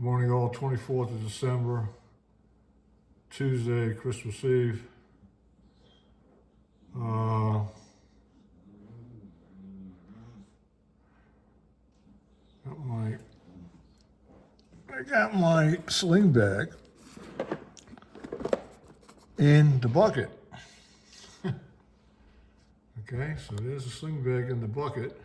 Morning all, 24th of December, Tuesday, Christmas Eve. I got my sling bag in the bucket. Okay, so there's a sling bag in the bucket.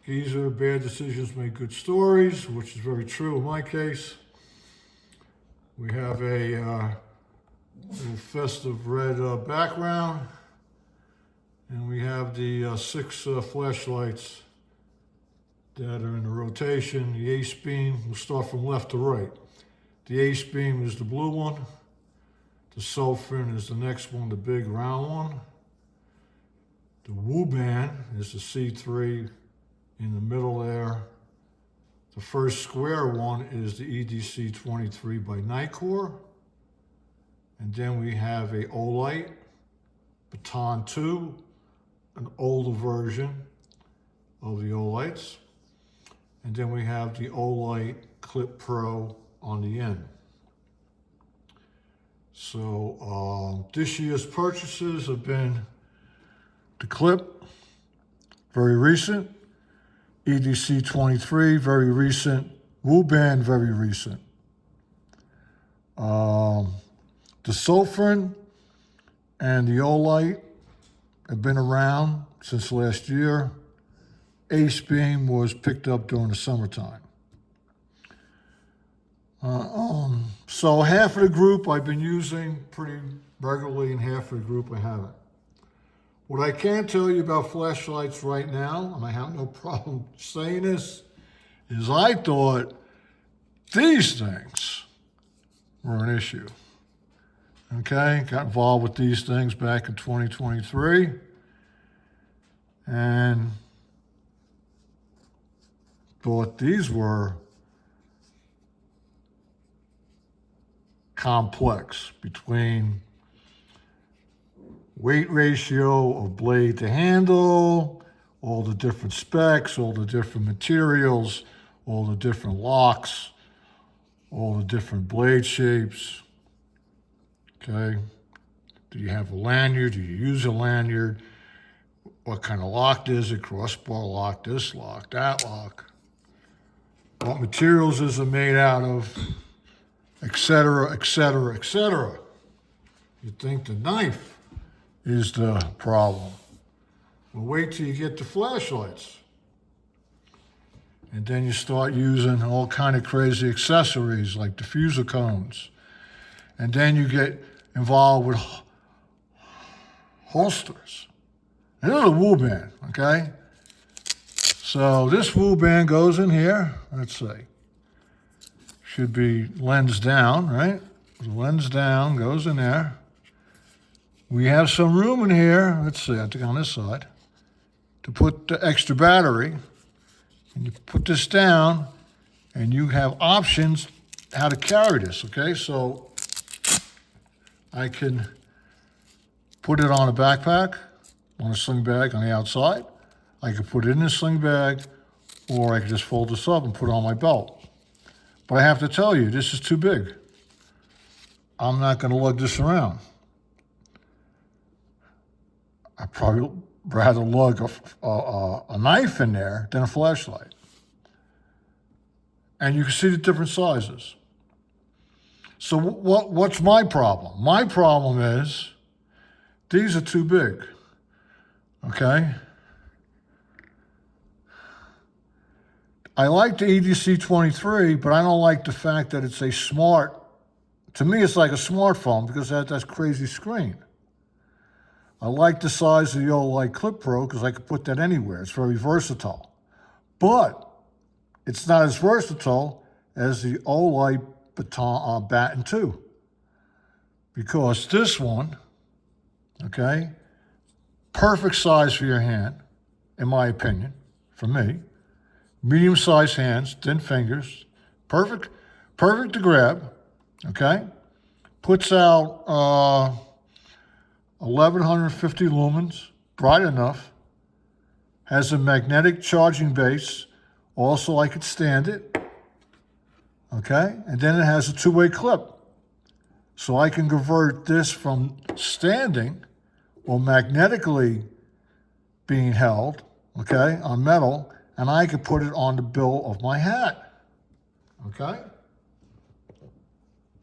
Geezer, bad decisions make good stories, which is very true in my case. We have a little festive red background, and we have the 6 flashlights that are in the rotation. The ace beam, we'll start from left to right. The ace beam is the blue one. The Sulfin is the next one, the big round one. The Wu-Ban is the C3 in the middle there. The first square one is the EDC 23 by Nikkor. And then we have a Olight, Baton 2, an older version of the Olights. And then we have the Olight Clip Pro on the end. So this year's purchases have been the Clip, very recent. EDC 23, very recent. Wu-Ban, very recent. The Sulfin and the Olight have been around since last year. Ace beam was picked up during the summertime. So half of the group I've been using pretty regularly, and half of the group I haven't. What I can tell you about flashlights right now, and I have no problem saying this, is I thought these things were an issue. Okay, got involved with these things back in 2023, and thought these were complex between weight ratio of blade to handle, all the different specs, all the different materials, all the different locks, all the different blade shapes. Okay, do you have a lanyard? Do you use a lanyard? What kind of lock is it? Crossbar lock, this lock, that lock. What materials is it made out of? Etc., etc., etc. You think the knife is the problem. Well, wait till you get the flashlights. And then you start using all kind of crazy accessories like diffuser cones. And then you get involved with holsters. And this is a Wu-Ban, okay? So this Wu-Ban goes in here, let's see. Should be lens down, right? The lens down goes in there. We have some room in here, let's see, I think on this side, to put the extra battery. And you put this down, and you have options how to carry this, okay? So I can put it on a backpack, on a sling bag on the outside. I could put it in a sling bag, or I could just fold this up and put it on my belt. But I have to tell you, this is too big. I'm not going to lug this around. I'd probably rather lug a knife in there than a flashlight. And you can see the different sizes. So what's my problem? My problem is these are too big, okay? I like the EDC 23, but I don't like the fact that it's a smart, to me it's like a smartphone because it has that crazy screen. I like the size of the Olight Clip Pro because I could put that anywhere. It's very versatile. But it's not as versatile as the Olight Baton 2. Because this one, okay, perfect size for your hand, in my opinion, for me. Medium-sized hands, thin fingers, perfect to grab, okay? Puts out 1150 lumens, bright enough. Has a magnetic charging base. Also, I could stand it. okay? And then it has a two-way clip. So I can convert this from standing or magnetically being held, okay, on metal, and I can put it on the bill of my hat, okay?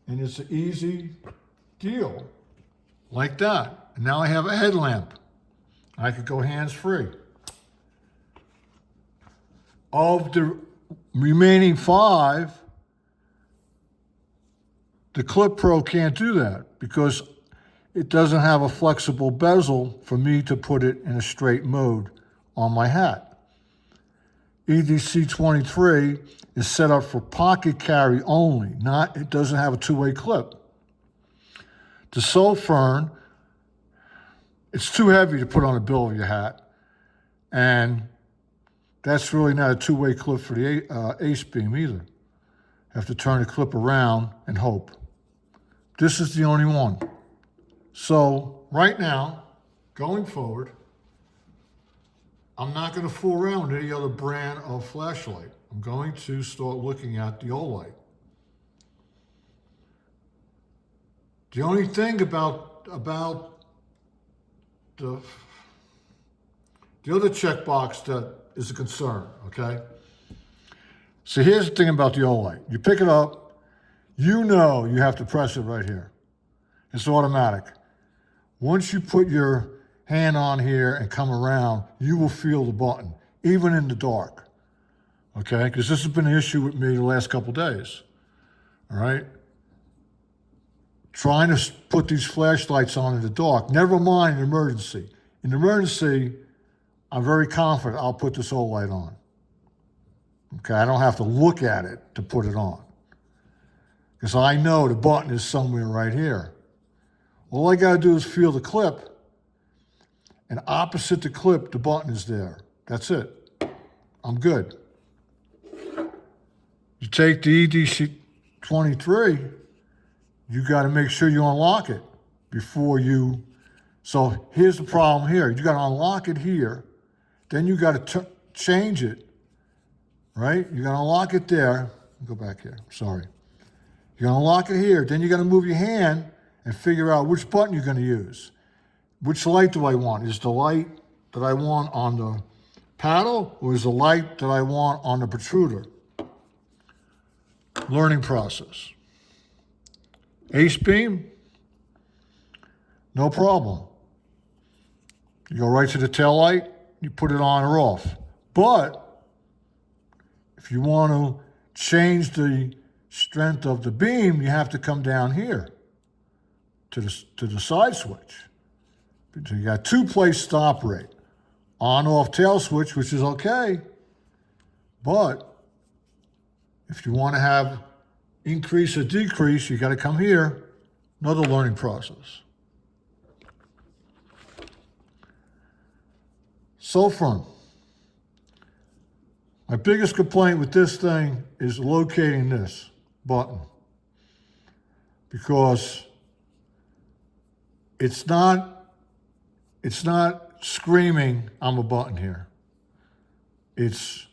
And it's an easy deal like that. And now I have a headlamp. I could go hands-free. Of the remaining 5, the Clip Pro can't do that because it doesn't have a flexible bezel for me to put it in a straight mode on my hat. EDC23 is set up for pocket carry only, it doesn't have a two-way clip. The Solfern, it's too heavy to put on the bill of your hat, and that's really not a two-way clip for the Ace Beam either. Have to turn the clip around and hope. This is the only one. So right now, going forward, I'm not going to fool around with any other brand of flashlight. I'm going to start looking at the Olight. The only thing about the other checkbox that is a concern, okay? So here's the thing about the Olight. You pick it up, you know you have to press it right here. It's automatic. Once you put your hand on here and come around, you will feel the button, even in the dark, okay? Because this has been an issue with me the last couple days, all right? Trying to put these flashlights on in the dark, never mind an emergency. In an emergency, I'm very confident I'll put this Olight on. Okay, I don't have to look at it to put it on. Because I know the button is somewhere right here. All I gotta do is feel the clip, and opposite the clip, the button is there. That's it. I'm good. You take the EDC23, you gotta make sure you unlock it before you, so here's the problem here. You gotta unlock it here, then you gotta change it, right? You gotta unlock it there. Go back here, sorry. You're gonna unlock it here, then you gotta move your hand and figure out which button you're gonna use. Which light do I want? Is the light that I want on the paddle, or is the light that I want on the protruder? Learning process. Ace Beam, no problem. You go right to the tail light, you put it on or off. But if you want to change the strength of the beam, you have to come down here to the side switch. So you got 2-place stop rate. On-off tail switch, which is okay. But if you want to have increase or decrease, you got to come here. Another learning process. Solfern. My biggest complaint with this thing is locating this button, because it's not screaming, I'm a button here. It's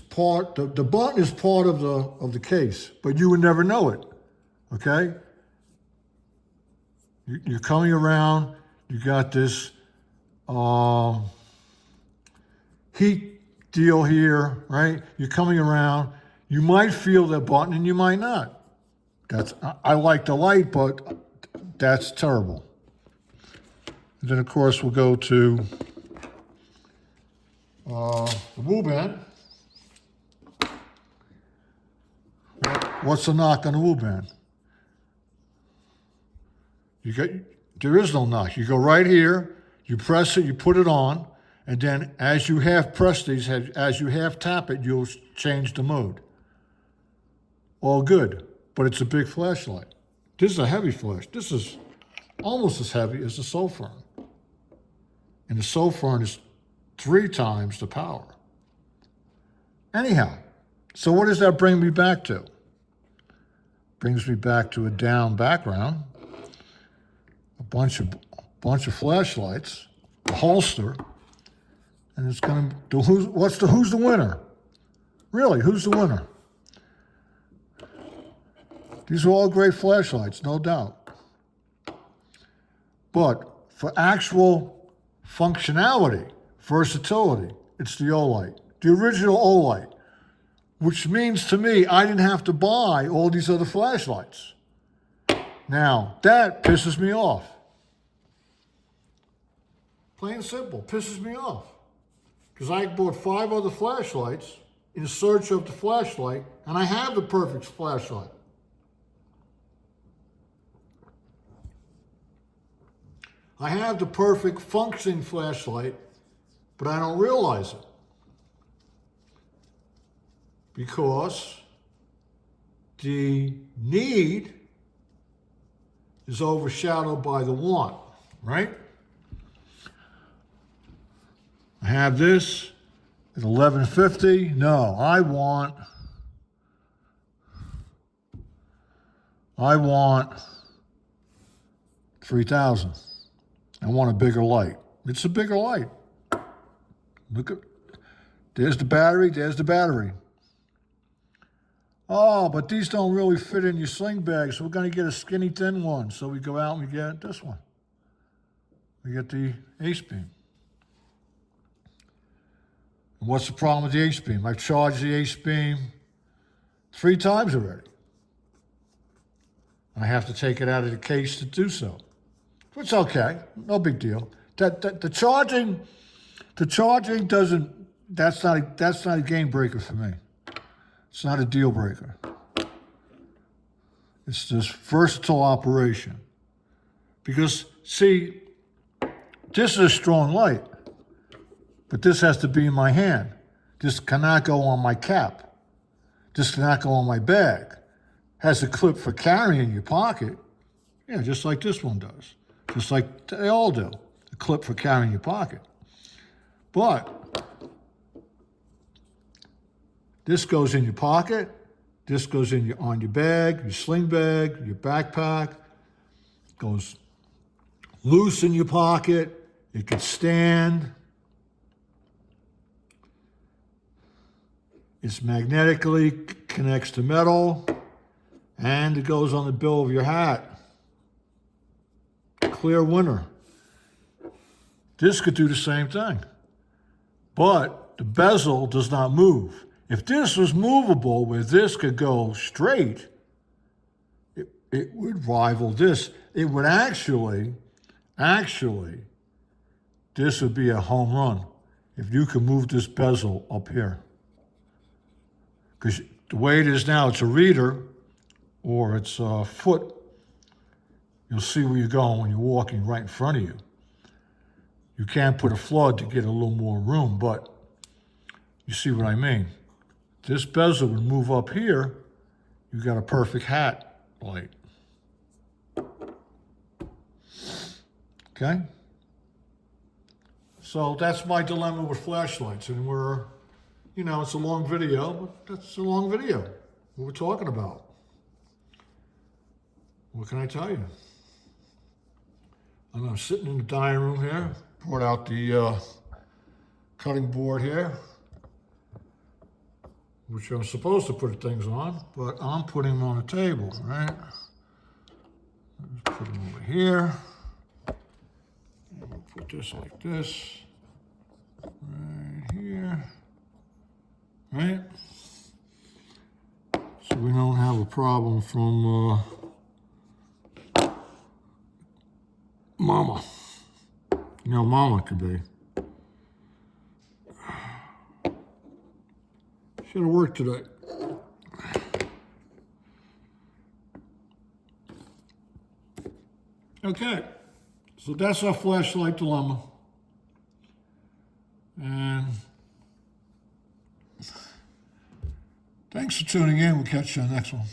part, the button is part of the case, but you would never know it, okay? You're coming around, you got this heat deal here, right? You're coming around, you might feel that button and you might not. I like the light, but that's terrible. And then of course we'll go to the Wu band. What's the knock on the Wu band? There is no knock. You go right here, you press it, you put it on, and then as you half press these, as you half tap it, you'll change the mode. All good, but it's a big flashlight. This is a heavy flash. This is almost as heavy as the Solfern. And the Solfern is 3 times the power. Anyhow, so what does that bring me back to? Brings me back to a down background, a bunch of flashlights, a holster, and it's gonna, who's the winner? Really, who's the winner? These are all great flashlights, no doubt. But for actual functionality, versatility, it's the Olight, the original Olight, which means to me I didn't have to buy all these other flashlights. Now, that pisses me off. Plain and simple, pisses me off. Because I bought 5 other flashlights in search of the flashlight, and I have the perfect flashlight. I have the perfect functioning flashlight, but I don't realize it. Because the need is overshadowed by the want, right? I have this at $11.50. No, I want 3,000. I want a bigger light. It's a bigger light. Look at, there's the battery, there's the battery. Oh, but these don't really fit in your sling bag, so we're going to get a skinny thin one. So we go out and we get this one. We get the Ace-Beam. And what's the problem with the Ace-Beam? I've charged the Ace-Beam 3 times already. I have to take it out of the case to do so. It's okay, no big deal. The charging doesn't. That's not a game breaker for me. It's not a deal breaker. It's this versatile operation. Because see, this is a strong light, but this has to be in my hand. This cannot go on my cap. This cannot go on my bag. Has a clip for carrying in your pocket. Yeah, just like this one does. Just like they all do. A clip for carrying your pocket. But this goes in your pocket. This goes in on your bag, your sling bag, your backpack. Goes loose in your pocket. It can stand. It's magnetically connects to metal. And it goes on the bill of your hat. Clear winner. This could do the same thing. But the bezel does not move. If this was movable, where this could go straight, it would rival this. It would actually, this would be a home run if you could move this bezel up here. Because the way it is now, it's a reader or it's a foot. You'll see where you're going when you're walking right in front of you. You can't put a flood to get a little more room, but you see what I mean. This bezel would move up here. You got a perfect hat light. Okay? So that's my dilemma with flashlights. And we're, it's a long video, but that's a long video. What we're talking about. What can I tell you? I'm sitting in the dining room here, brought out the cutting board here, which I'm supposed to put things on, but I'm putting them on the table, right? Put them over here. I'm gonna put this like this, right here, right? So we don't have a problem from Mama. Mama could be. Should have worked today. Okay, so that's our flashlight dilemma. And thanks for tuning in. We'll catch you on the next one.